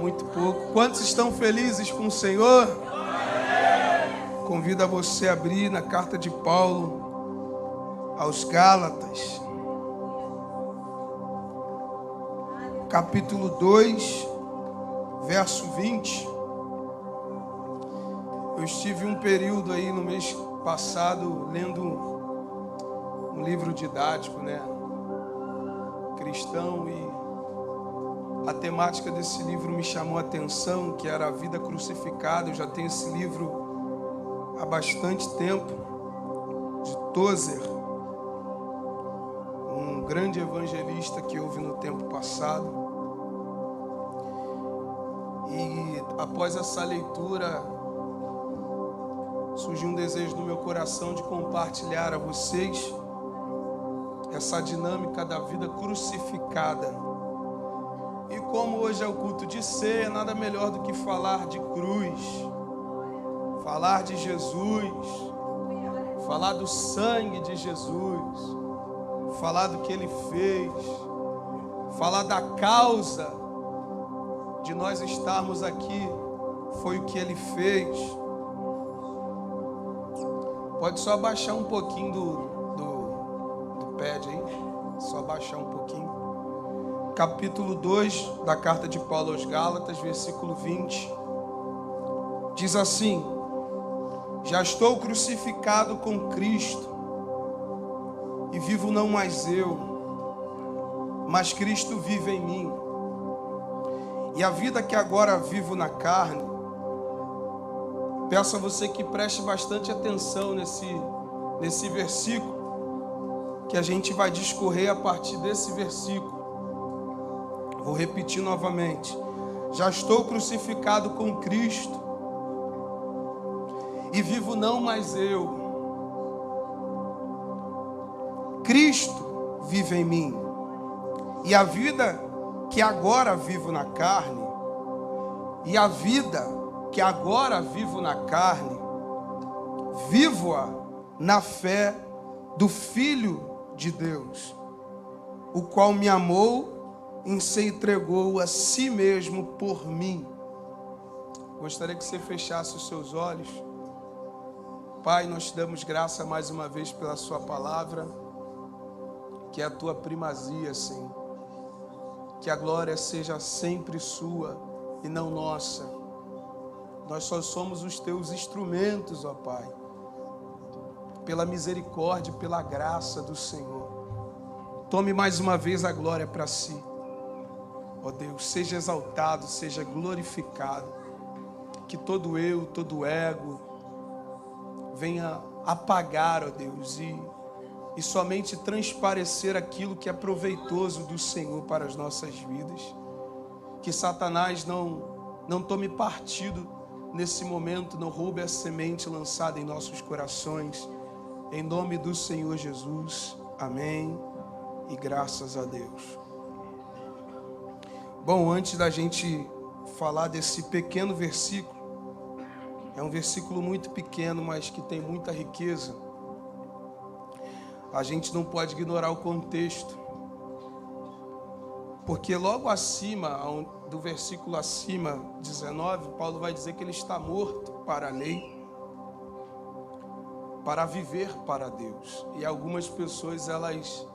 muito pouco. Quantos estão felizes com o Senhor? Convido a você a abrir na carta de Paulo aos Gálatas, capítulo 2, verso 20. Eu estive um período aí no mês passado lendo um livro didático, cristão, e a temática desse livro me chamou a atenção, que era a vida crucificada. Eu já tenho esse livro há bastante tempo, de Tozer, um grande evangelista que houve no tempo passado. E após essa leitura, surgiu um desejo no meu coração de compartilhar a vocês essa dinâmica da vida crucificada. E como hoje é o culto de ceia, nada melhor do que falar de cruz, falar de Jesus, falar do sangue de Jesus, falar do que Ele fez, falar da causa de nós estarmos aqui, foi o que Ele fez. Pode só abaixar um pouquinho do pad aí, só abaixar um pouquinho. Capítulo 2 da carta de Paulo aos Gálatas, versículo 20, diz assim: já estou crucificado com Cristo, e vivo não mais eu, mas Cristo vive em mim. E a vida que agora vivo na carne, peço a você que preste bastante atenção nesse versículo, que a gente vai discorrer a partir desse versículo. Vou repetir novamente: já estou crucificado com Cristo, e vivo não mais eu, Cristo vive em mim. E a vida que agora vivo na carne, vivo-a na fé do Filho de Deus, o qual me amou e se entregou a si mesmo por mim. Gostaria que você fechasse os seus olhos. Pai, nós te damos graça mais uma vez pela sua palavra, que é a tua primazia, Senhor. Que a glória seja sempre sua e não nossa. Nós só somos os teus instrumentos, ó Pai, pela misericórdia e pela graça do Senhor. Tome mais uma vez a glória para si. Ó Deus, seja exaltado, seja glorificado. Que todo eu, todo ego venha apagar, ó Deus, e somente transparecer aquilo que é proveitoso do Senhor para as nossas vidas. Que Satanás não tome partido nesse momento, não roube a semente lançada em nossos corações. Em nome do Senhor Jesus, amém e graças a Deus. Bom, antes da gente falar desse pequeno versículo, é um versículo muito pequeno, mas que tem muita riqueza. A gente não pode ignorar o contexto, porque logo acima, do versículo acima, 19, Paulo vai dizer que ele está morto para a lei, para viver para Deus. E algumas pessoas, elas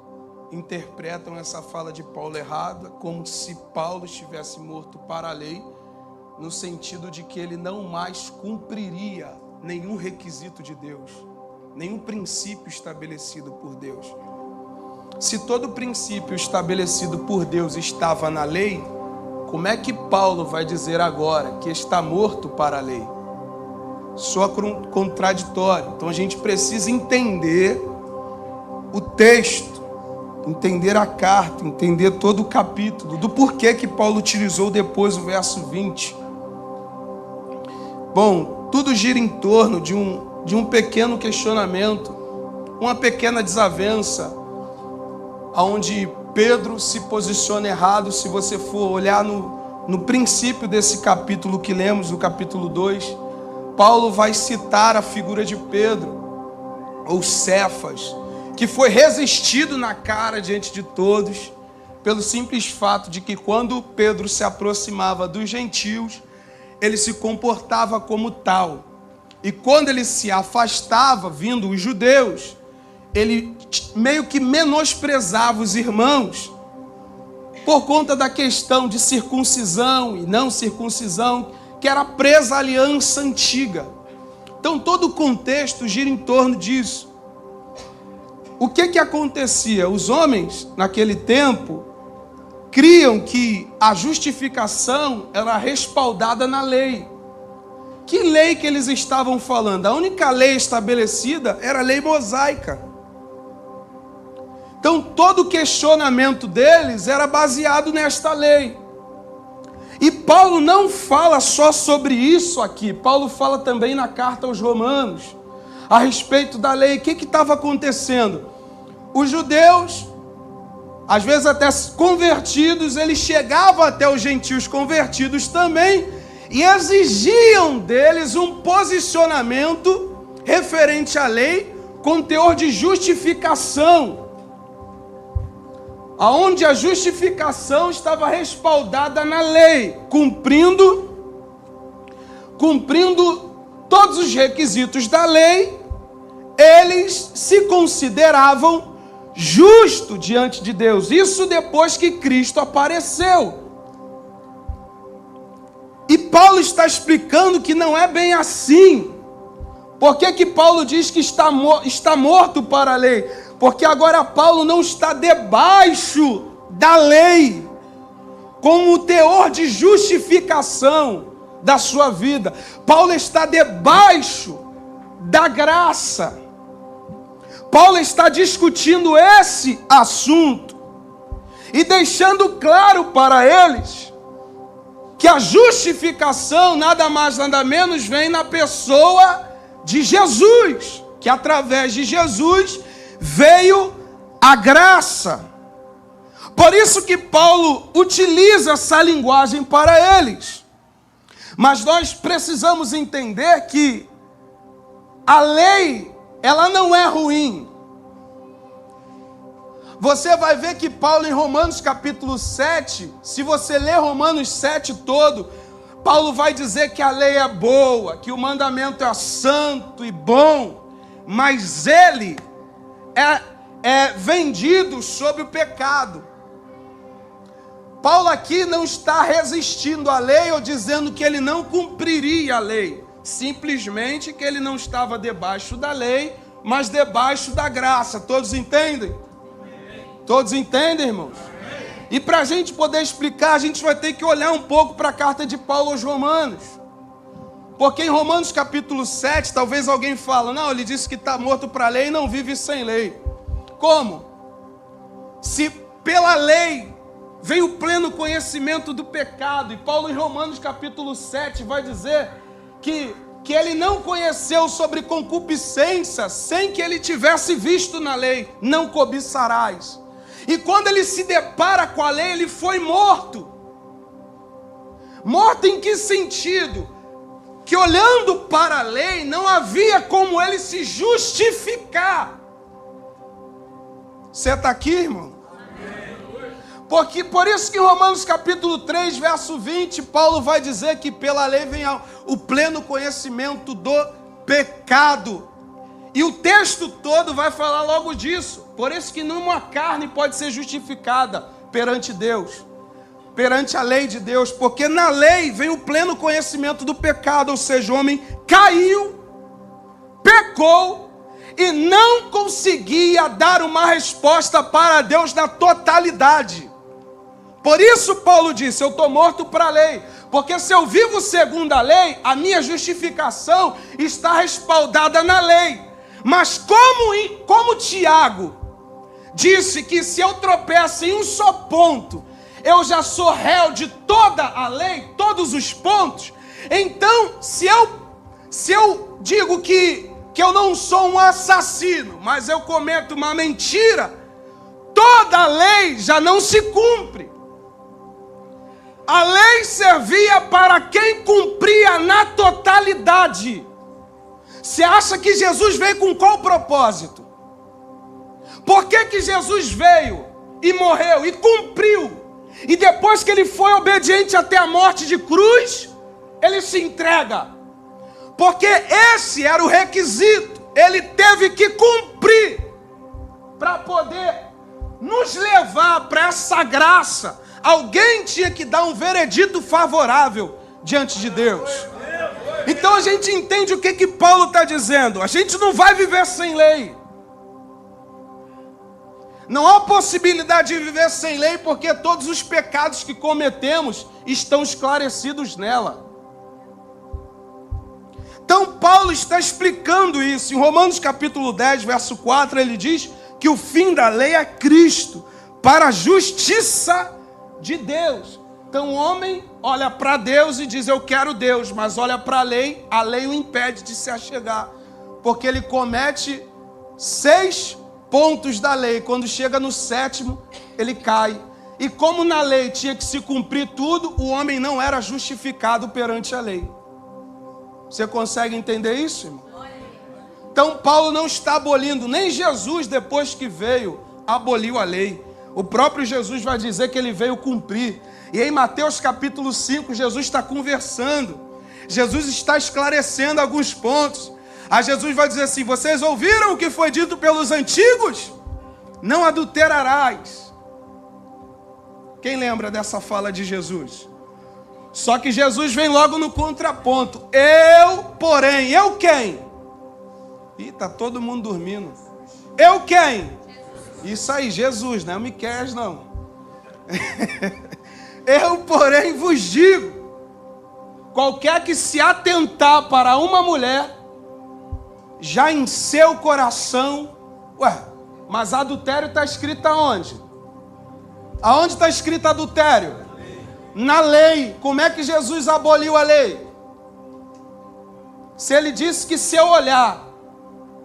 interpretam essa fala de Paulo errada, como se Paulo estivesse morto para a lei, no sentido de que ele não mais cumpriria nenhum requisito de Deus, nenhum princípio estabelecido por Deus. Se todo princípio estabelecido por Deus estava na lei, como é que Paulo vai dizer agora que está morto para a lei? Soa contraditório. Então a gente precisa entender o texto, entender a carta, entender todo o capítulo, do porquê que Paulo utilizou depois o verso 20. Bom, tudo gira em torno de um pequeno questionamento, uma pequena desavença, onde Pedro se posiciona errado. Se você for olhar no princípio desse capítulo que lemos, o capítulo 2, Paulo vai citar a figura de Pedro, ou Cefas, que foi resistido na cara diante de todos pelo simples fato de que quando Pedro se aproximava dos gentios, ele se comportava como tal. E quando ele se afastava, vindo os judeus, ele meio que menosprezava os irmãos por conta da questão de circuncisão e não circuncisão, que era presa à aliança antiga. Então todo o contexto gira em torno disso. O que acontecia? Os homens, naquele tempo, criam que a justificação era respaldada na lei. Que lei que eles estavam falando? A única lei estabelecida era a lei mosaica. Então todo o questionamento deles era baseado nesta lei. E Paulo não fala só sobre isso aqui. Paulo fala também na carta aos Romanos, a respeito da lei. O que estava acontecendo? Os judeus, às vezes até convertidos, eles chegavam até os gentios convertidos também e exigiam deles um posicionamento referente à lei com teor de justificação, aonde a justificação estava respaldada na lei, cumprindo todos os requisitos da lei, eles se consideravam justos diante de Deus. Isso depois que Cristo apareceu. E Paulo está explicando que não é bem assim. Por que Paulo diz que está morto para a lei? Porque agora Paulo não está debaixo da lei, com o teor de justificação da sua vida. Paulo está debaixo da graça. Paulo está discutindo esse assunto e deixando claro para eles que a justificação nada mais nada menos vem na pessoa de Jesus, que através de Jesus veio a graça. Por isso que Paulo utiliza essa linguagem para eles. Mas nós precisamos entender que a lei, ela não é ruim. Você vai ver que Paulo em Romanos capítulo 7, se você ler Romanos 7 todo, Paulo vai dizer que a lei é boa, que o mandamento é santo e bom, mas ele é vendido sob o pecado. Paulo aqui não está resistindo à lei ou dizendo que ele não cumpriria a lei, simplesmente que ele não estava debaixo da lei, mas debaixo da graça. Todos entendem? Todos entendem, irmãos? E para a gente poder explicar, a gente vai ter que olhar um pouco para a carta de Paulo aos Romanos. Porque em Romanos capítulo 7, talvez alguém fale, não, ele disse que está morto para a lei e não vive sem lei. Como? Se pela lei veio o pleno conhecimento do pecado, e Paulo em Romanos capítulo 7 vai dizer que ele não conheceu sobre concupiscência sem que ele tivesse visto na lei, não cobiçarás. E quando ele se depara com a lei, ele foi morto. Morto em que sentido? Que olhando para a lei, não havia como ele se justificar. Você está aqui, irmão? Porque por isso que em Romanos capítulo 3, verso 20, Paulo vai dizer que pela lei vem o pleno conhecimento do pecado. E o texto todo vai falar logo disso. Por isso que nenhuma carne pode ser justificada perante Deus, perante a lei de Deus, porque na lei vem o pleno conhecimento do pecado, ou seja, o homem caiu, pecou e não conseguia dar uma resposta para Deus na totalidade. Por isso Paulo disse, eu estou morto para a lei, porque se eu vivo segundo a lei, a minha justificação está respaldada na lei. Mas como Tiago disse que se eu tropeço em um só ponto, eu já sou réu de toda a lei, todos os pontos, então se eu digo que eu não sou um assassino, mas eu cometo uma mentira, toda a lei já não se cumpre. A lei servia para quem cumpria na totalidade. Você acha que Jesus veio com qual propósito? Por que Jesus veio e morreu e cumpriu depois que ele foi obediente até a morte de cruz, ele se entrega. Porque esse era o requisito. Ele teve que cumprir para poder nos levar para essa graça. Alguém tinha que dar um veredito favorável diante de Deus. Então a gente entende o que Paulo está dizendo. A gente não vai viver sem lei. Não há possibilidade de viver sem lei, porque todos os pecados que cometemos estão esclarecidos nela. Então Paulo está explicando isso. Em Romanos capítulo 10, verso 4, ele diz que o fim da lei é Cristo, para a justiça de Deus. Então o homem olha para Deus e diz, eu quero Deus, mas olha para a lei o impede de se achegar, porque ele comete 6 pontos da lei. Quando chega no 7º, ele cai. E como na lei tinha que se cumprir tudo, o homem não era justificado perante a lei. Você consegue entender isso, irmão? Então Paulo não está abolindo, nem Jesus, depois que veio, aboliu a lei. O próprio Jesus vai dizer que ele veio cumprir. E em Mateus capítulo 5, Jesus está conversando. Jesus está esclarecendo alguns pontos. Aí Jesus vai dizer assim, vocês ouviram o que foi dito pelos antigos? Não adulterarás. Quem lembra dessa fala de Jesus? Só que Jesus vem logo no contraponto. Eu, porém, eu quem? Ih, tá todo mundo dormindo. Eu quem? Isso aí, Jesus, não é o Miqueias, não. Eu, porém, vos digo, qualquer que se atentar para uma mulher, já em seu coração... Ué, mas adultério está escrito aonde? Aonde está escrito adultério? Na lei. Como é que Jesus aboliu a lei? Se ele disse que se eu olhar,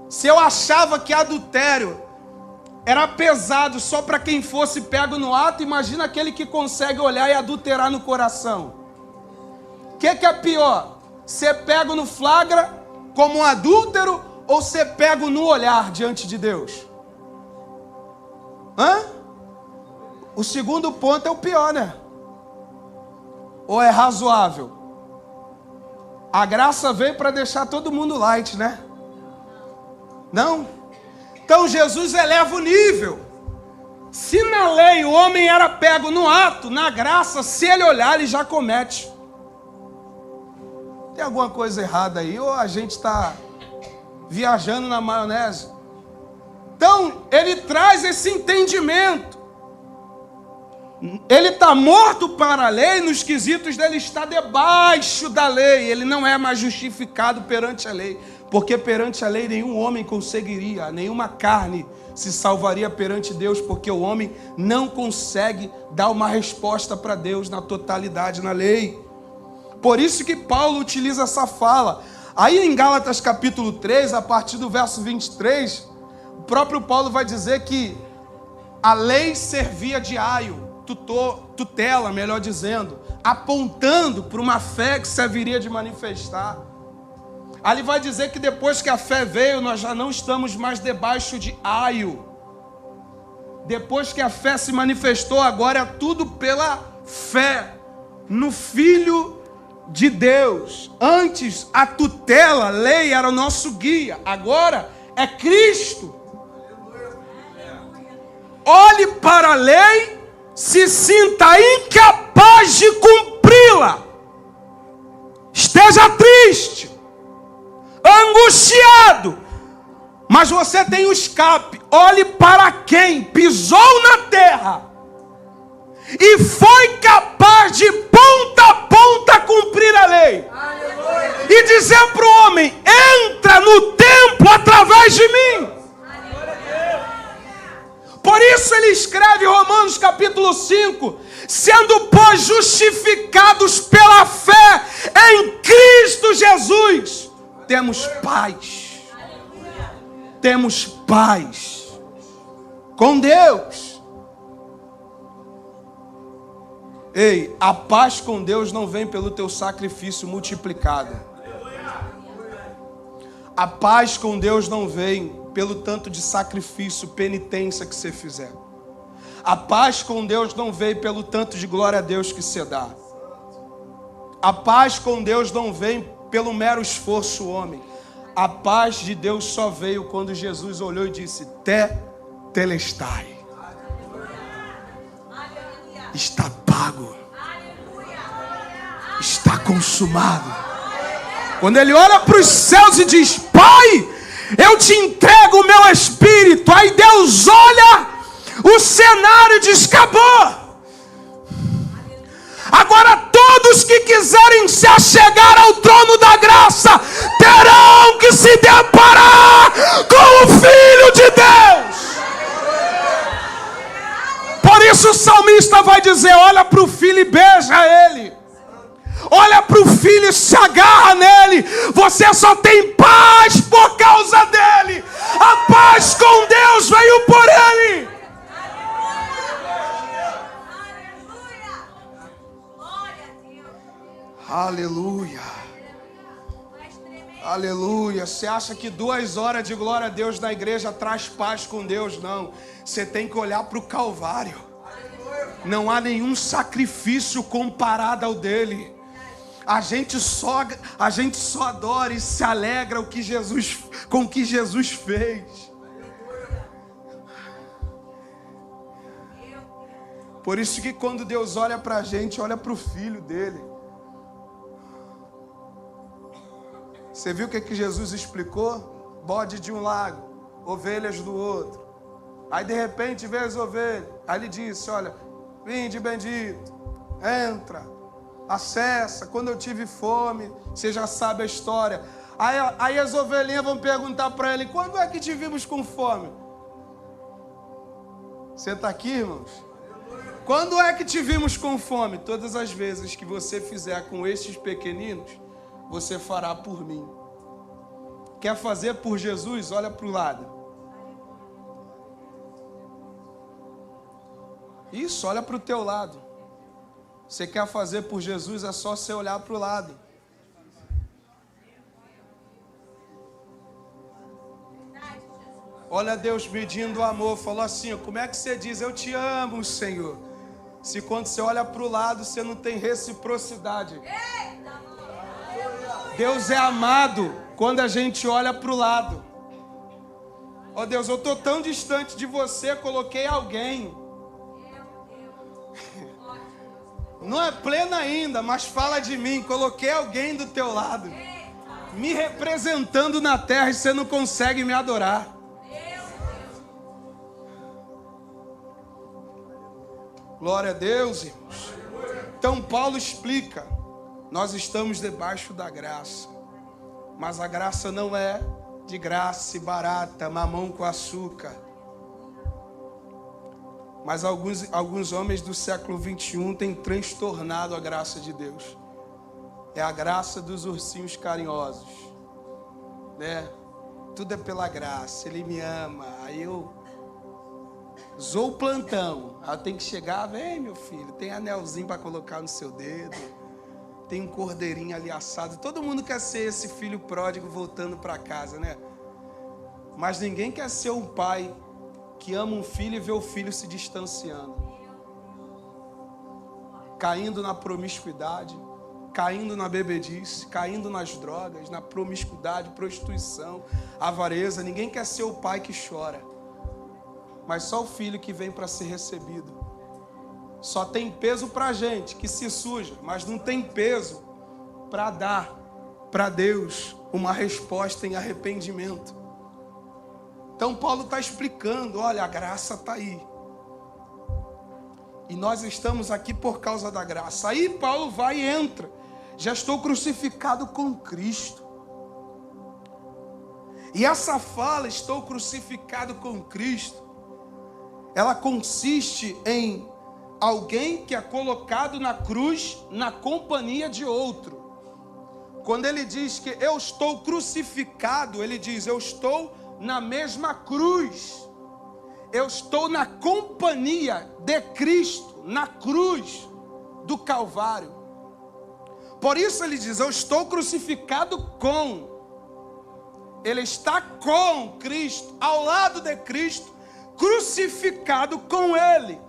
se eu achava que adultério era pesado só para quem fosse pego no ato, imagina aquele que consegue olhar e adulterar no coração. O que é pior? Ser pego no flagra como um adúltero ou ser pego no olhar diante de Deus? O segundo ponto é o pior, né? Ou é razoável? A graça veio para deixar todo mundo light, né? Não? Então Jesus eleva o nível. Se na lei o homem era pego no ato, na graça, se ele olhar, ele já comete. Tem alguma coisa errada aí? Ou a gente está viajando na maionese? Então, ele traz esse entendimento. Ele está morto para a lei nos quesitos dele estar debaixo da lei. Ele não é mais justificado perante a lei. Porque perante a lei nenhum homem conseguiria, nenhuma carne se salvaria perante Deus, porque o homem não consegue dar uma resposta para Deus na totalidade na lei. Por isso que Paulo utiliza essa fala. Aí em Gálatas capítulo 3, a partir do verso 23, o próprio Paulo vai dizer que a lei servia de aio, tutela, melhor dizendo, apontando para uma fé que se haveria de manifestar. Ali vai dizer que depois que a fé veio, nós já não estamos mais debaixo de aio. Depois que a fé se manifestou, agora é tudo pela fé no Filho de Deus. Antes, a tutela, a lei era o nosso guia. Agora é Cristo. Olhe para a lei, se sinta incapaz de cumpri-la. Esteja triste, angustiado, mas você tem o escape. Olhe para quem pisou na terra e foi capaz de ponta a ponta cumprir a lei. Aleluia. E dizer para o homem, entra no templo através de mim. Por isso ele escreve em Romanos capítulo 5, sendo pois justificados pela fé em Cristo Jesus, temos paz. Temos paz com Deus. Ei, a paz com Deus não vem pelo teu sacrifício multiplicado. A paz com Deus não vem pelo tanto de sacrifício, penitência que você fizer. A paz com Deus não veio pelo tanto de glória a Deus que você dá. A paz com Deus não vem pelo mero esforço homem. A paz de Deus só veio quando Jesus olhou e disse: Tetelestai. Está pago. Está consumado. Quando ele olha para os céus e diz: Pai, eu te entrego o meu espírito. Aí Deus olha o cenário e diz: acabou. Agora todos que quiserem se achegar ao trono da graça terão que se deparar com o Filho de Deus. Por isso o salmista vai dizer: olha para o Filho e beija ele. Olha para o Filho e se agarra nele. Você só tem paz por causa dele. A paz com Deus veio por ele. Aleluia. Aleluia. Você acha que 2 horas de glória a Deus na igreja traz paz com Deus? Não. Você tem que olhar para o Calvário. Não há nenhum sacrifício comparado ao dele. A gente só adora e se alegra com o que Jesus fez. Por isso que quando Deus olha para a gente, olha para o Filho dele. Você viu o que Jesus explicou? Bode de um lado, ovelhas do outro. Aí de repente vê as ovelhas. Aí ele disse: olha, vinde bendito, entra, acessa. Quando eu tive fome, você já sabe a história. Aí as ovelhinhas vão perguntar para ele: quando é que te vimos com fome? Você está aqui, irmãos? Quando é que te vimos com fome? Todas as vezes que você fizer com estes pequeninos, você fará por mim. Quer fazer por Jesus? Olha para o lado. Isso, olha para o teu lado. Você quer fazer por Jesus? É só você olhar para o lado. Olha Deus medindo o amor. Falou assim: como é que você diz eu te amo, Senhor? Se quando você olha para o lado, você não tem reciprocidade. Deus é amado quando a gente olha para o lado. Ó Deus, eu estou tão distante de você, coloquei alguém. Não é plena ainda, mas fala de mim. Coloquei alguém do teu lado, me representando na terra, e você não consegue me adorar. Glória a Deus, irmãos. Então Paulo explica: nós estamos debaixo da graça, mas a graça não é de graça e barata, mamão com açúcar. Mas alguns homens do século 21 têm transtornado a graça de Deus. É a graça dos ursinhos carinhosos, né? Tudo é pela graça, ele me ama, aí eu zoo o plantão. Aí eu tenho que chegar: vem meu filho, tem anelzinho para colocar no seu dedo, tem um cordeirinho ali assado. Todo mundo quer ser esse filho pródigo voltando para casa, né? Mas ninguém quer ser um pai que ama um filho e vê o filho se distanciando, caindo na promiscuidade, caindo na bebedice, caindo nas drogas, na promiscuidade, prostituição, avareza. Ninguém quer ser o pai que chora, mas só o filho que vem para ser recebido. Só tem peso para a gente que se suja, mas não tem peso para dar para Deus uma resposta em arrependimento. Então Paulo está explicando: olha, a graça está aí. E nós estamos aqui por causa da graça. Aí Paulo vai e entra: já estou crucificado com Cristo. E essa fala, estou crucificado com Cristo, ela consiste em alguém que é colocado na cruz na companhia de outro. Quando ele diz que eu estou crucificado, ele diz: eu estou na mesma cruz. Eu estou na companhia de Cristo, na cruz do Calvário. Por isso ele diz: eu estou crucificado com. Ele está com Cristo, ao lado de Cristo, crucificado com Ele.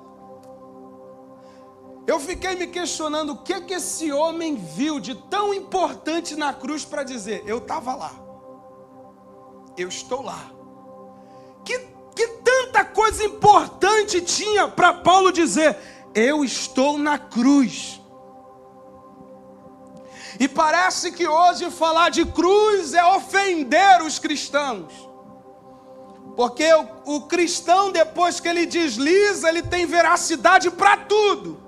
Eu fiquei me questionando o que esse homem viu de tão importante na cruz para dizer: eu estava lá, eu estou lá. Que tanta coisa importante tinha para Paulo dizer: eu estou na cruz. E parece que hoje falar de cruz é ofender os cristãos. Porque o cristão, depois que ele desliza, ele tem veracidade para tudo.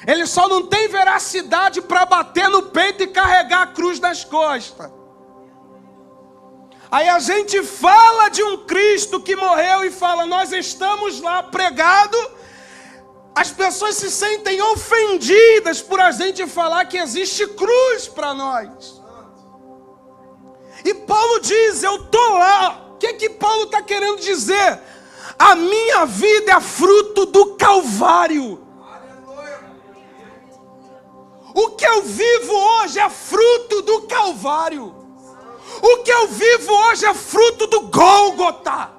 Ele só não tem veracidade para bater no peito e carregar a cruz nas costas. Aí a gente fala de um Cristo que morreu e fala: nós estamos lá pregado. As pessoas se sentem ofendidas por a gente falar que existe cruz para nós. E Paulo diz: eu estou lá. O que Paulo está querendo dizer? A minha vida é fruto do Calvário. O que eu vivo hoje é fruto do Calvário. O que eu vivo hoje é fruto do Gólgota.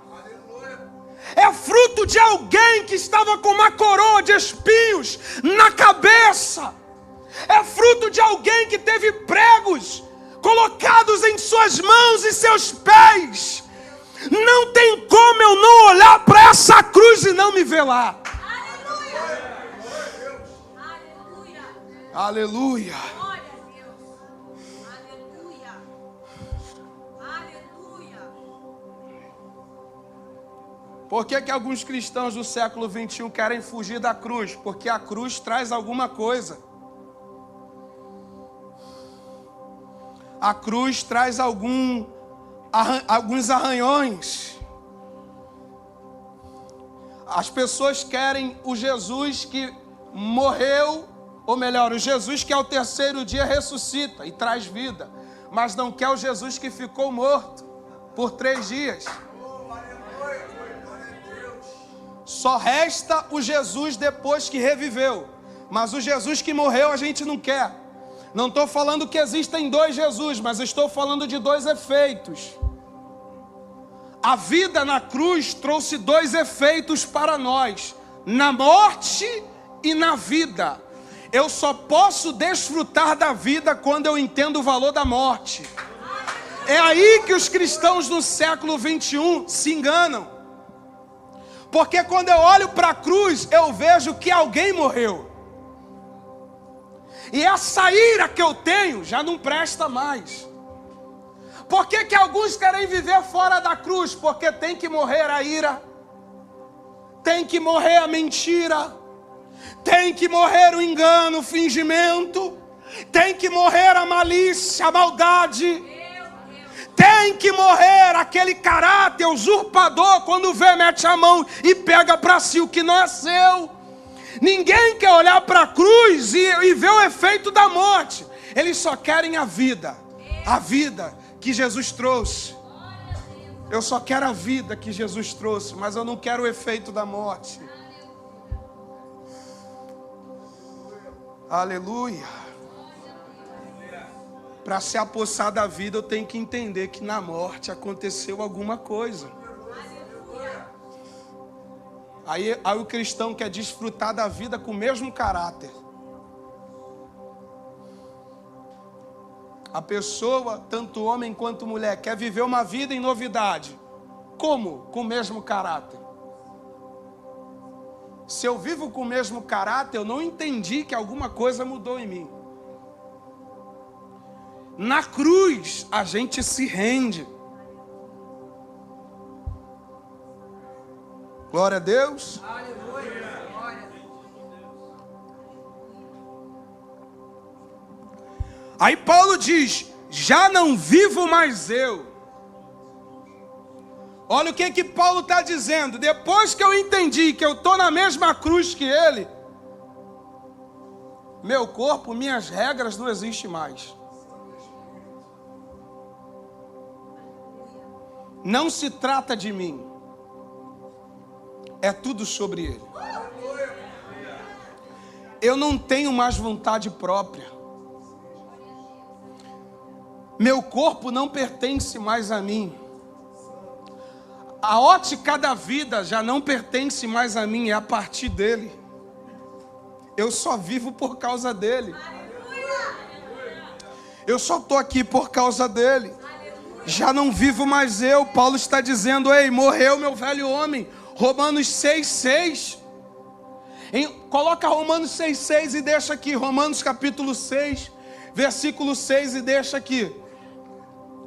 É fruto de alguém que estava com uma coroa de espinhos na cabeça. É fruto de alguém que teve pregos colocados em suas mãos e seus pés. Não tem como eu não olhar para essa cruz e não me ver lá. Aleluia. Aleluia. Glória a Deus. Aleluia. Aleluia. Por que alguns cristãos do século 21 querem fugir da cruz? Porque a cruz traz alguma coisa. A cruz traz alguns arranhões. As pessoas querem o Jesus que morreu, ou melhor, o Jesus que ao terceiro dia ressuscita e traz vida, mas não quer o Jesus que ficou morto por 3 dias. Só resta o Jesus depois que reviveu, mas o Jesus que morreu a gente não quer. Não estou falando que existem 2 Jesus, mas estou falando de 2 efeitos. A vida na cruz trouxe 2 efeitos para nós: na morte e na vida. Eu só posso desfrutar da vida quando eu entendo o valor da morte. É aí que os cristãos no século 21 se enganam. Porque quando eu olho para a cruz, eu vejo que alguém morreu. E essa ira que eu tenho já não presta mais. Por que alguns querem viver fora da cruz? Porque tem que morrer a ira, tem que morrer a mentira, tem que morrer o engano, o fingimento, tem que morrer a malícia, a maldade, tem que morrer aquele caráter usurpador, quando vê, mete a mão e pega para si o que não é seu. Ninguém quer olhar para a cruz e ver o efeito da morte. Eles só querem a vida que Jesus trouxe. Eu só quero a vida que Jesus trouxe, mas eu não quero o efeito da morte. Aleluia. Para se apossar da vida, eu tenho que entender que na morte aconteceu alguma coisa. Aí o cristão quer desfrutar da vida com o mesmo caráter. A pessoa, tanto homem quanto mulher, quer viver uma vida em novidade. Como? Com o mesmo caráter. Se eu vivo com o mesmo caráter, eu não entendi que alguma coisa mudou em mim. Na cruz, a gente se rende. Glória a Deus. Aleluia. Aí Paulo diz: já não vivo mais eu. Olha o que Paulo está dizendo. Depois que eu entendi que eu estou na mesma cruz que ele, meu corpo, minhas regras não existem mais. Não se trata de mim. É tudo sobre ele. Eu não tenho mais vontade própria. Meu corpo não pertence mais a mim. A ótica da vida já não pertence mais a mim, é a partir dele. eu só vivo por causa dele. Eu só estou aqui por causa dele. Já não vivo mais eu. Paulo está dizendo, ei, morreu meu velho homem. Romanos 6,6. Coloca Romanos 6,6 e deixa aqui. Romanos capítulo 6, versículo 6 e deixa aqui.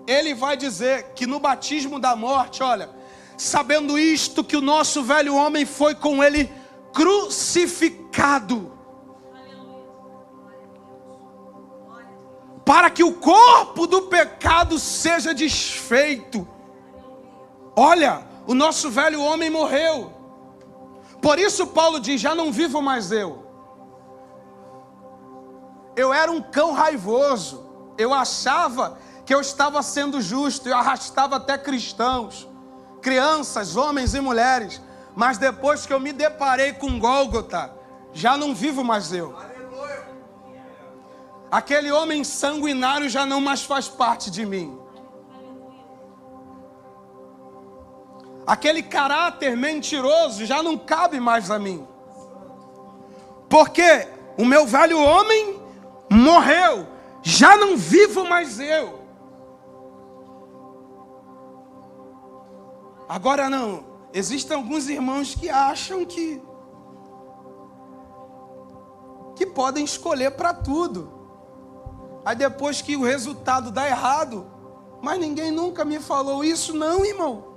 Ele vai dizer que no batismo da morte, olha, sabendo isto, que o nosso velho homem foi com ele crucificado, para que o corpo do pecado seja desfeito. Olha, o nosso velho homem morreu. Por isso Paulo diz, já não vivo mais eu. Eu era um cão raivoso. Eu achava que eu estava sendo justo. Eu arrastava até cristãos, crianças, homens e mulheres. Mas depois que eu me deparei com Gólgota, já não vivo mais eu. Aquele homem sanguinário já não mais faz parte de mim. Aquele caráter mentiroso já não cabe mais a mim. Porque o meu velho homem morreu. Já não vivo mais eu. Agora não. Existem alguns irmãos que acham que podem escolher para tudo. Aí depois que o resultado dá errado, mas ninguém nunca me falou isso, não, irmão.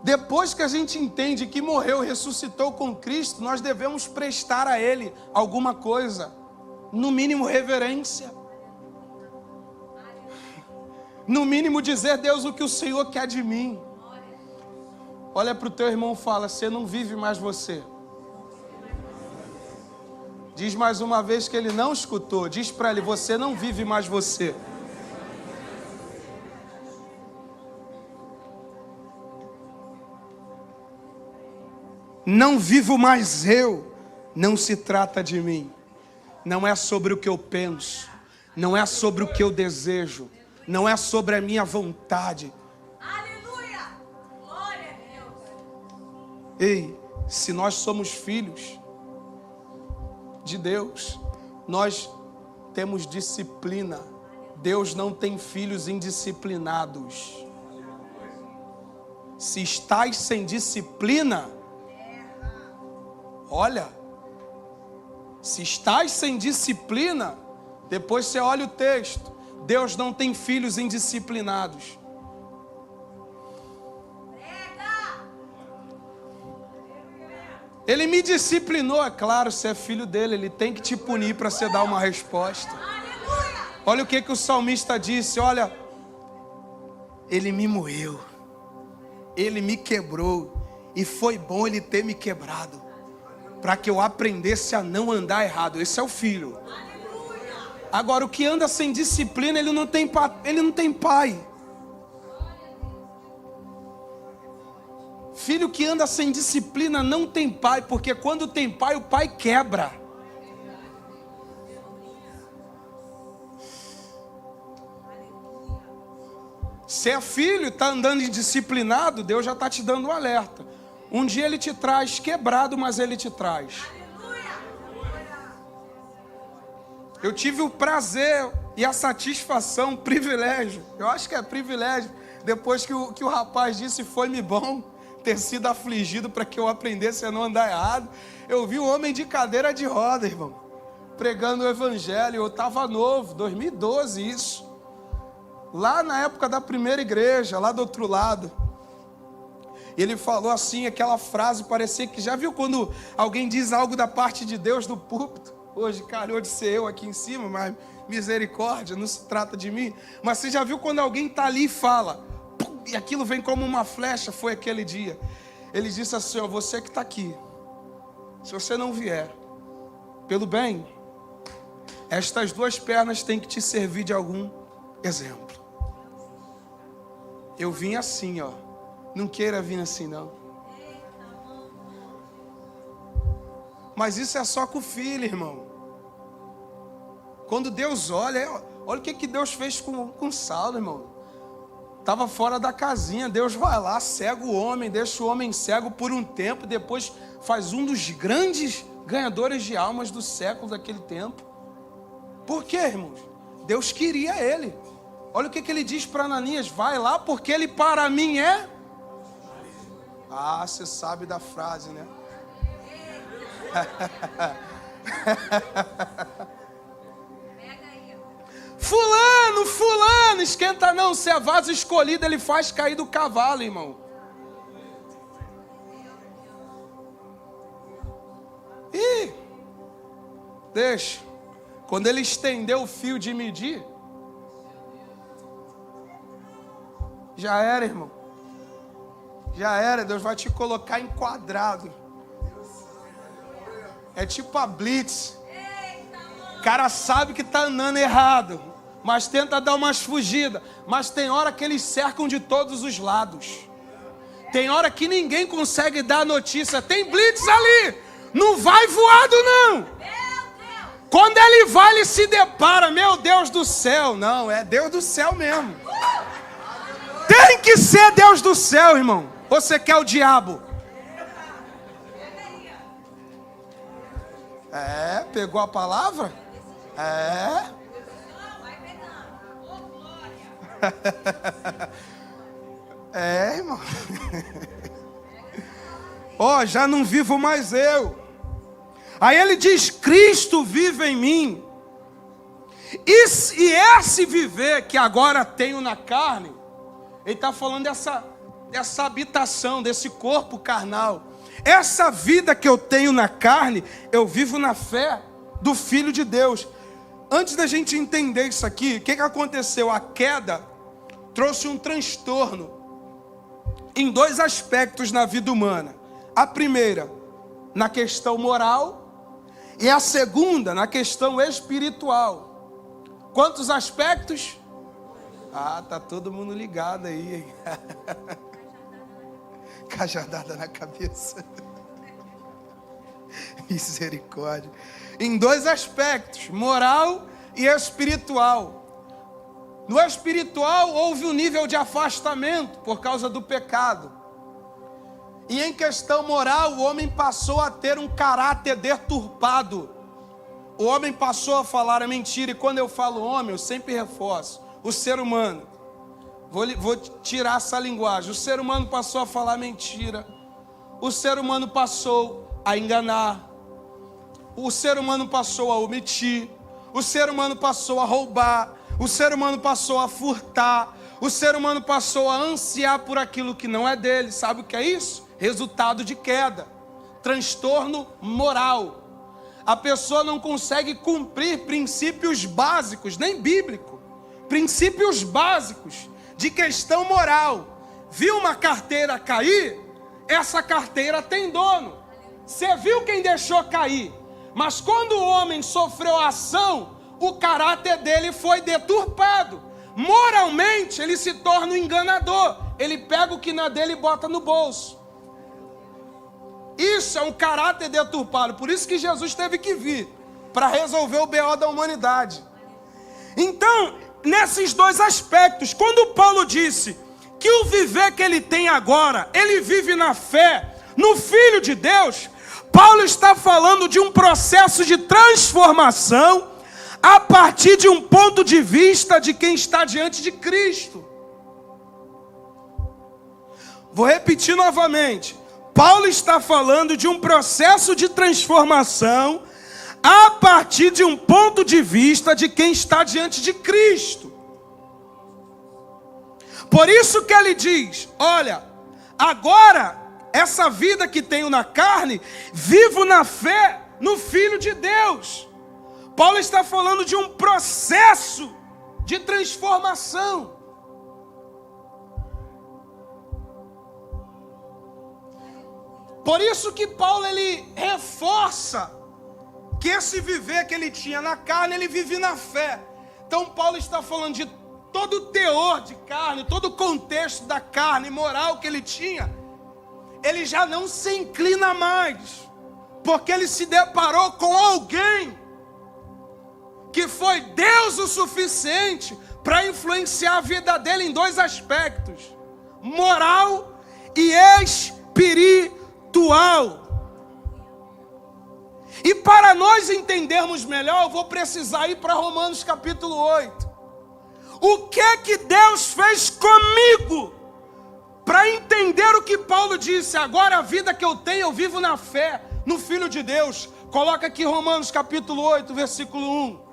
Depois que a gente entende que morreu e ressuscitou com Cristo, nós devemos prestar a Ele alguma coisa, no mínimo reverência. No mínimo dizer, Deus, o que o Senhor quer de mim. Olha para o teu irmão e fala, você não vive mais você. Diz mais uma vez que ele não escutou. Diz para ele, você não vive mais você. Não vivo mais eu. Não se trata de mim. Não é sobre o que eu penso. Não é sobre o que eu desejo. Não é sobre a minha vontade. Aleluia! Glória a Deus. Ei, se nós somos filhos de Deus, nós temos disciplina. Deus não tem filhos indisciplinados. Se estás sem disciplina, olha, se estás sem disciplina, depois você olha o texto, Deus não tem filhos indisciplinados. Ele me disciplinou, é claro, você é filho dele, ele tem que te punir para você dar uma resposta. Olha o que o salmista disse, olha, ele me moeu, ele me quebrou, e foi bom ele ter me quebrado, para que eu aprendesse a não andar errado. Esse é o filho. Agora, o que anda sem disciplina, ele não tem pai. Filho que anda sem disciplina não tem pai, porque quando tem pai, o pai quebra. Se é filho e está andando indisciplinado, Deus já está te dando um alerta. Um dia ele te traz quebrado, mas ele te traz. Eu tive o prazer e a satisfação, o privilégio. Eu acho que é privilégio. Depois que o rapaz disse, foi-me bom ter sido afligido para que eu aprendesse a não andar errado. Eu vi um homem de cadeira de roda, irmão, pregando o evangelho. Eu estava novo, 2012 isso. Lá na época da primeira igreja, lá do outro lado. Ele falou assim, aquela frase, parecia que... Já viu quando alguém diz algo da parte de Deus do púlpito? Hoje calhou de ser eu aqui em cima, mas misericórdia, não se trata de mim. Mas você já viu quando alguém está ali e fala, pum, e aquilo vem como uma flecha? Foi aquele dia. Ele disse assim, ó, você que está aqui, se você não vier pelo bem, estas duas pernas têm que te servir de algum exemplo. Eu vim assim, ó. Não queira vir assim, não. Mas isso é só com o filho, irmão. Quando Deus olha o que Deus fez com Saulo, irmão. Estava fora da casinha, Deus vai lá, cega o homem, deixa o homem cego por um tempo, depois faz um dos grandes ganhadores de almas do século daquele tempo. Por quê, irmãos? Deus queria ele. Olha o que ele diz para Ananias: vai lá, porque ele para mim é... Ah, você sabe da frase, né? Fulano, esquenta não. Se é vaso escolhido, ele faz cair do cavalo, irmão. Ih, deixa. Quando ele estendeu o fio de medir, já era, irmão. Já era. Deus vai te colocar enquadrado. É tipo a blitz. O cara sabe que está andando errado, mas tenta dar umas fugidas. Mas tem hora que eles cercam de todos os lados. Tem hora que ninguém consegue dar a notícia. Tem blitz ali. Não vai voado, não. Quando ele vai, ele se depara. Meu Deus do céu. Não, é Deus do céu mesmo. Tem que ser Deus do céu, irmão. Ou você quer o diabo? É, pegou a palavra? É. É, irmão. Ó, já não vivo mais eu. Aí ele diz: Cristo vive em mim. E esse viver que agora tenho na carne, ele está falando dessa habitação, desse corpo carnal. Essa vida que eu tenho na carne, eu vivo na fé do Filho de Deus. Antes da gente entender isso aqui, o que aconteceu? A queda trouxe um transtorno em dois aspectos na vida humana. A primeira, na questão moral, e a segunda, na questão espiritual. Quantos aspectos? Ah, tá todo mundo ligado aí, hein? Cajadada na cabeça. Misericórdia. Em dois aspectos, moral e espiritual. No espiritual houve um nível de afastamento por causa do pecado. E em questão moral, o homem passou a ter um caráter deturpado. O homem passou a falar a mentira. E quando eu falo homem, eu sempre reforço: o ser humano. Vou tirar essa linguagem. O ser humano passou a falar mentira. O ser humano passou a enganar. O ser humano passou a omitir. O ser humano passou a roubar. O ser humano passou a furtar. O ser humano passou a ansiar por aquilo que não é dele. Sabe o que é isso? Resultado de queda. Transtorno moral. A pessoa não consegue cumprir princípios básicos, nem bíblicos. Princípios básicos de questão moral. Viu uma carteira cair? Essa carteira tem dono. Você viu quem deixou cair? Mas quando o homem sofreu a ação, o caráter dele foi deturpado. Moralmente, ele se torna um enganador. Ele pega o que não é dele e bota no bolso. Isso é um caráter deturpado. Por isso que Jesus teve que vir, para resolver o BO da humanidade. Então, nesses dois aspectos, quando Paulo disse que o viver que ele tem agora, ele vive na fé, no Filho de Deus, Paulo está falando de um processo de transformação a partir de um ponto de vista de quem está diante de Cristo. Vou repetir novamente. Paulo está falando de um processo de transformação a partir de um ponto de vista de quem está diante de Cristo. Por isso que ele diz: olha, agora essa vida que tenho na carne, vivo na fé no Filho de Deus. Paulo está falando de um processo de transformação. Por isso que Paulo ele reforça que esse viver que ele tinha na carne, ele vive na fé. Então Paulo está falando de todo o teor de carne, todo o contexto da carne moral que ele tinha. Ele já não se inclina mais, porque ele se deparou com alguém que foi Deus o suficiente para influenciar a vida dele em dois aspectos: moral e espiritual. E para nós entendermos melhor, eu vou precisar ir para Romanos capítulo 8. O que Deus fez comigo? Para entender o que Paulo disse, agora a vida que eu tenho, eu vivo na fé, no Filho de Deus. Coloca aqui Romanos capítulo 8, versículo 1.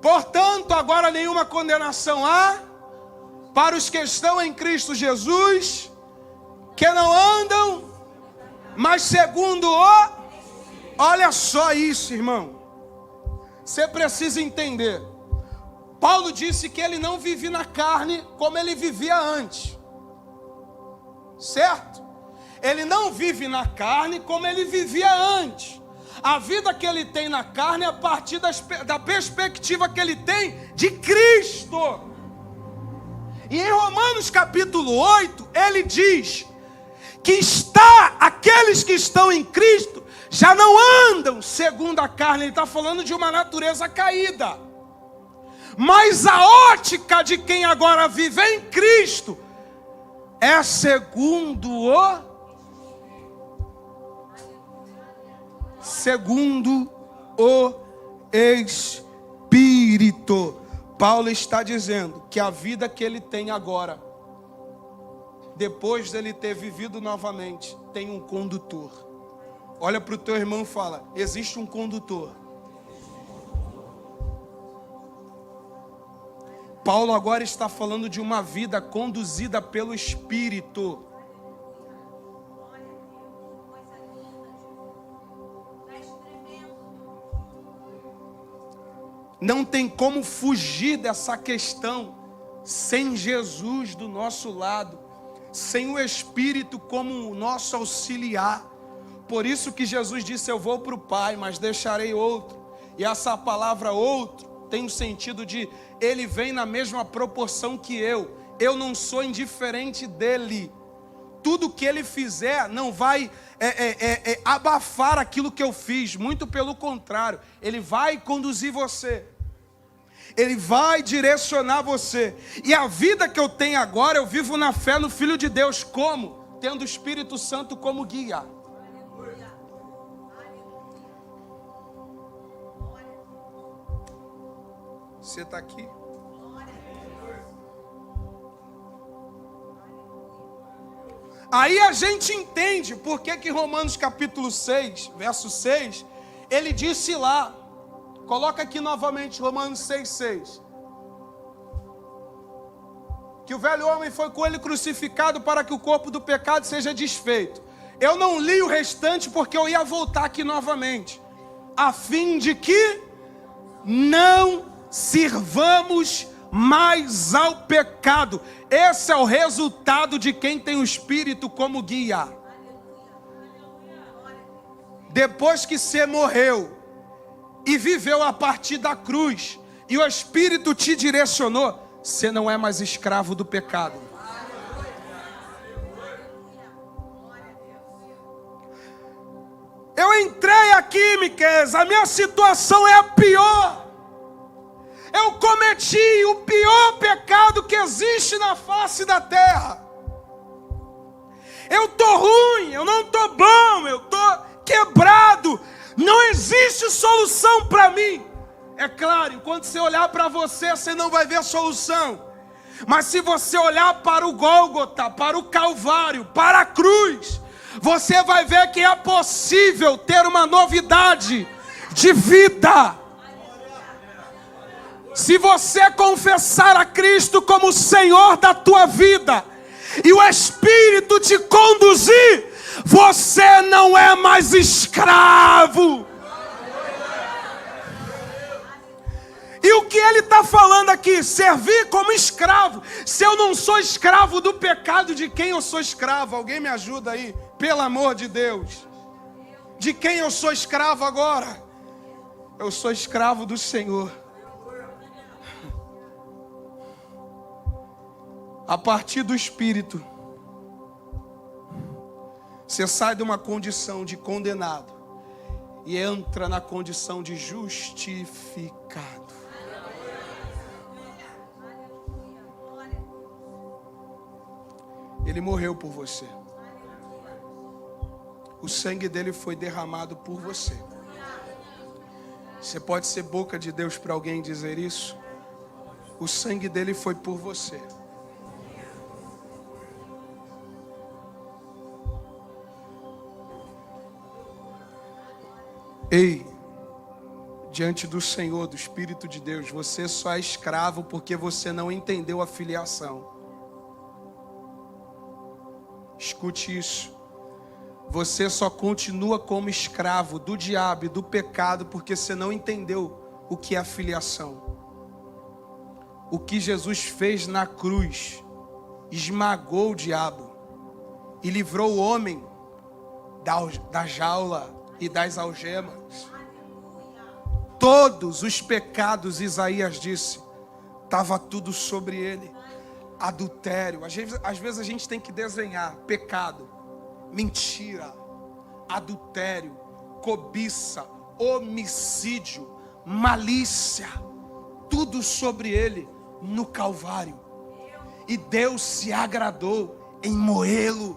Portanto, agora nenhuma condenação há para os que estão em Cristo Jesus, que não andam, mas segundo o... Olha só isso, irmão. Você precisa entender. Paulo disse que ele não vive na carne como ele vivia antes. Certo? Ele não vive na carne como ele vivia antes. A vida que ele tem na carne é a partir da perspectiva que ele tem de Cristo. E em Romanos capítulo 8, ele diz que aqueles que estão em Cristo já não andam segundo a carne. Ele está falando de uma natureza caída. Mas a ótica de quem agora vive em Cristo é segundo o Espírito. Paulo está dizendo que a vida que ele tem agora, depois dele ter vivido novamente, tem um condutor. Olha para o teu irmão e fala: existe um condutor. Paulo agora está falando de uma vida conduzida pelo Espírito. Não tem como fugir dessa questão sem Jesus do nosso lado, sem o Espírito como o nosso auxiliar. Por isso que Jesus disse: eu vou para o Pai, mas deixarei outro. E essa palavra outro tem o sentido de ele vem na mesma proporção que eu. Eu não sou indiferente dele. Tudo que ele fizer não vai abafar aquilo que eu fiz. Muito pelo contrário, ele vai conduzir você. Ele vai direcionar você. E a vida que eu tenho agora, eu vivo na fé no Filho de Deus. Como? Tendo o Espírito Santo como guia. Você está aqui? Aí a gente entende por que Romanos capítulo 6, verso 6, ele disse lá, coloca aqui novamente Romanos 6,6, que o velho homem foi com ele crucificado para que o corpo do pecado seja desfeito. Eu não li o restante porque eu ia voltar aqui novamente, a fim de que não sirvamos mais ao pecado. Esse é o resultado de quem tem o Espírito como guia. Depois que você morreu e viveu a partir da cruz, e o Espírito te direcionou, você não é mais escravo do pecado. Eu entrei aqui, Miqueias, a minha situação é a pior. Eu cometi o pior pecado que existe na face da terra. Eu estou ruim, eu não estou bom, eu estou quebrado. Não existe solução para mim. É claro, enquanto você olhar para você, você não vai ver solução. Mas se você olhar para o Gólgota, para o Calvário, para a cruz, você vai ver que é possível ter uma novidade de vida. Se você confessar a Cristo como o Senhor da tua vida, e o Espírito te conduzir, você não é mais escravo. E o que ele está falando aqui? Servir como escravo. Se eu não sou escravo do pecado, de quem eu sou escravo? Alguém me ajuda aí, pelo amor de Deus. De quem eu sou escravo agora? Eu sou escravo do Senhor. A partir do Espírito, você sai de uma condição de condenado e entra na condição de justificado. Ele morreu por você. O sangue dele foi derramado por você. Você pode ser boca de Deus para alguém dizer isso? O sangue dele foi por você. Ei, diante do Senhor, do Espírito de Deus, você só é escravo porque você não entendeu a filiação. Escute isso. Você só continua como escravo do diabo e do pecado porque você não entendeu o que é a filiação. O que Jesus fez na cruz esmagou o diabo e livrou o homem da jaula e das algemas. Todos os pecados, Isaías disse, estava tudo sobre ele. Adultério, às vezes a gente tem que desenhar pecado, mentira, adultério, cobiça, homicídio, malícia, tudo sobre ele no Calvário. E Deus se agradou em moê-lo,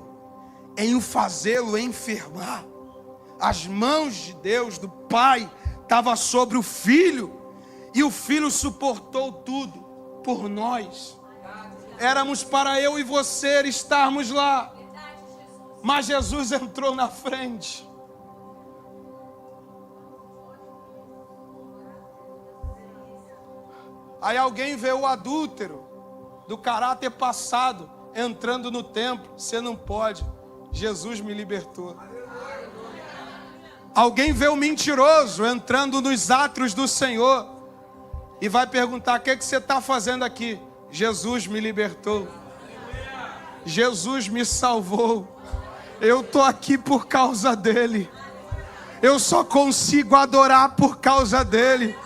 em o fazê-lo enfermar. As mãos de Deus, do Pai, estavam sobre o Filho, e o Filho suportou tudo por nós. Éramos para eu e você estarmos lá, mas Jesus entrou na frente. Aí alguém vê o adúltero do caráter passado entrando no templo. Você não pode. Jesus me libertou. Alguém vê o mentiroso entrando nos átrios do Senhor e vai perguntar: o que você está fazendo aqui? Jesus me libertou. Jesus me salvou. Eu estou aqui por causa dele. Eu só consigo adorar por causa dele.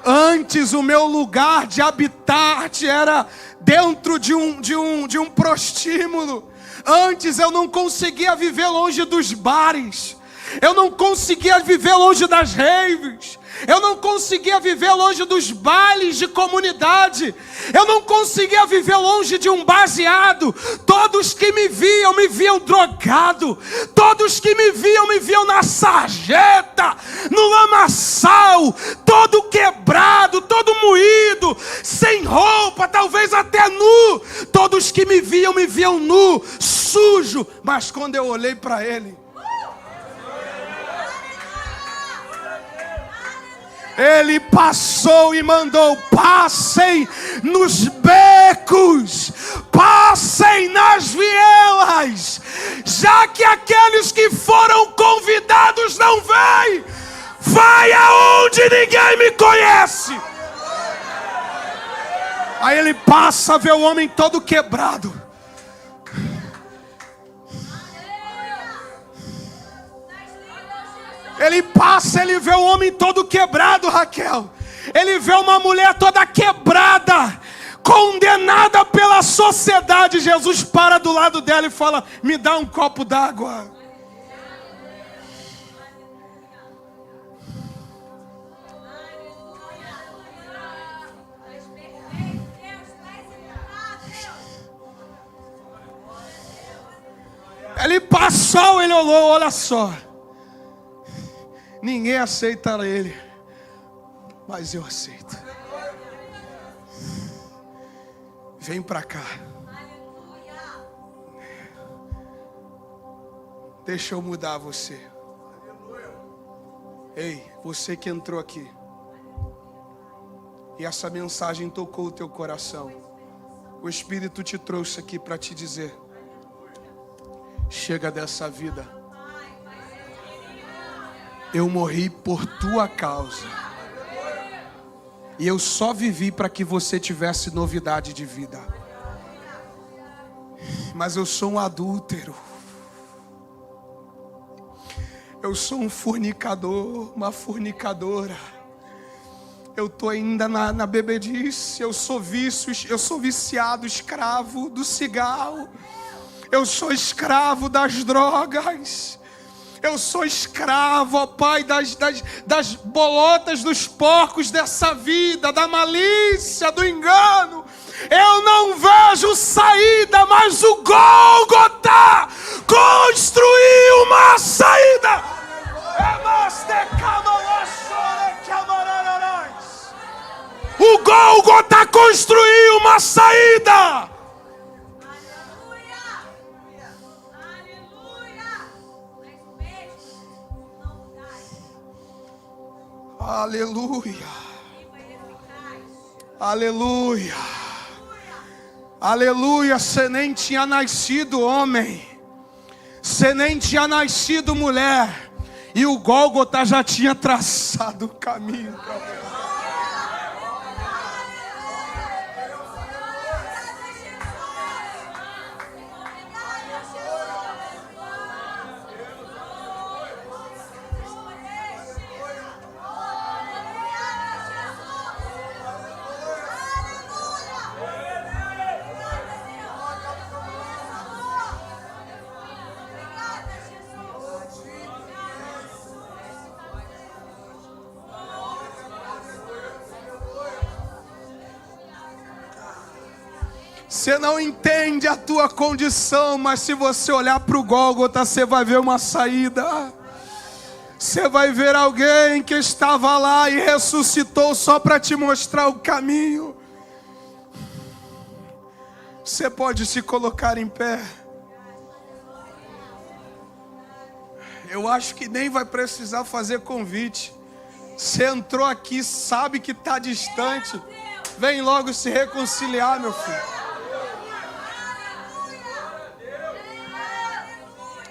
Antes o meu lugar de habitar era dentro de um prostíbulo. Antes eu não conseguia viver longe dos bares. Eu não conseguia viver longe das raves. Eu não conseguia viver longe dos bailes de comunidade. Eu não conseguia viver longe de um baseado. Todos que me viam drogado. Todos que me viam na sarjeta, no lamaçal, todo quebrado, todo moído, sem roupa, talvez até nu. Todos que me viam nu, sujo. Mas quando eu olhei para ele, ele passou e mandou: passem nos becos, passem nas vielas, já que aqueles que foram convidados não vêm, vai aonde ninguém me conhece. Aí ele passa, vê o homem todo quebrado. Ele passa, ele vê o homem todo quebrado, Raquel. Ele vê uma mulher toda quebrada, condenada pela sociedade. Jesus para do lado dela e fala: me dá um copo d'água. Ele passou, ele olhou, olha só. Ninguém aceita ele, mas eu aceito. Vem pra cá. Deixa eu mudar você. Ei, você que entrou aqui e essa mensagem tocou o teu coração, o Espírito te trouxe aqui para te dizer: chega dessa vida. Eu morri por tua causa. E eu só vivi para que você tivesse novidade de vida. Mas eu sou um adúltero. Eu sou um fornicador, uma fornicadora. Eu estou ainda na bebedice. Eu sou viciado, escravo do cigarro. Eu sou escravo das drogas. Eu sou escravo, ó Pai, das bolotas dos porcos dessa vida, da malícia, do engano. Eu não vejo saída, mas o Gólgota construiu uma saída. O Gólgota construiu uma saída. Aleluia. Aleluia. Aleluia. Você nem tinha nascido homem. Você nem tinha nascido mulher. E o Gólgota já tinha traçado o caminho para você. Você não entende a tua condição, mas se você olhar para o Gólgota, você vai ver uma saída. Você vai ver alguém que estava lá e ressuscitou só para te mostrar o caminho. Você pode se colocar em pé. Eu acho que nem vai precisar fazer convite. Você entrou aqui, sabe que está distante. Vem logo se reconciliar, meu filho.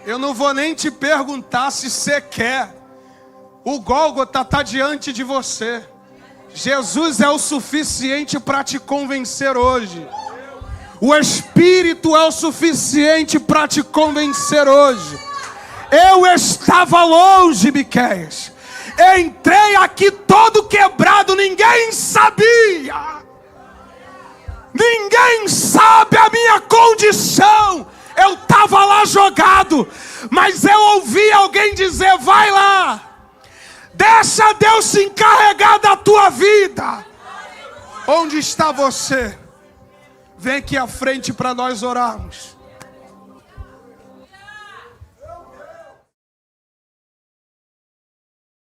Eu não vou nem te perguntar se você quer. O Gólgota está diante de você. Jesus é o suficiente para te convencer hoje. O Espírito é o suficiente para te convencer hoje. Eu estava longe, Miqueias. Entrei aqui todo quebrado, ninguém sabia. Ninguém sabe a minha condição. Eu estava lá jogado, mas eu ouvi alguém dizer: vai lá, deixa Deus se encarregar da tua vida. Onde está você? Vem aqui à frente para nós orarmos.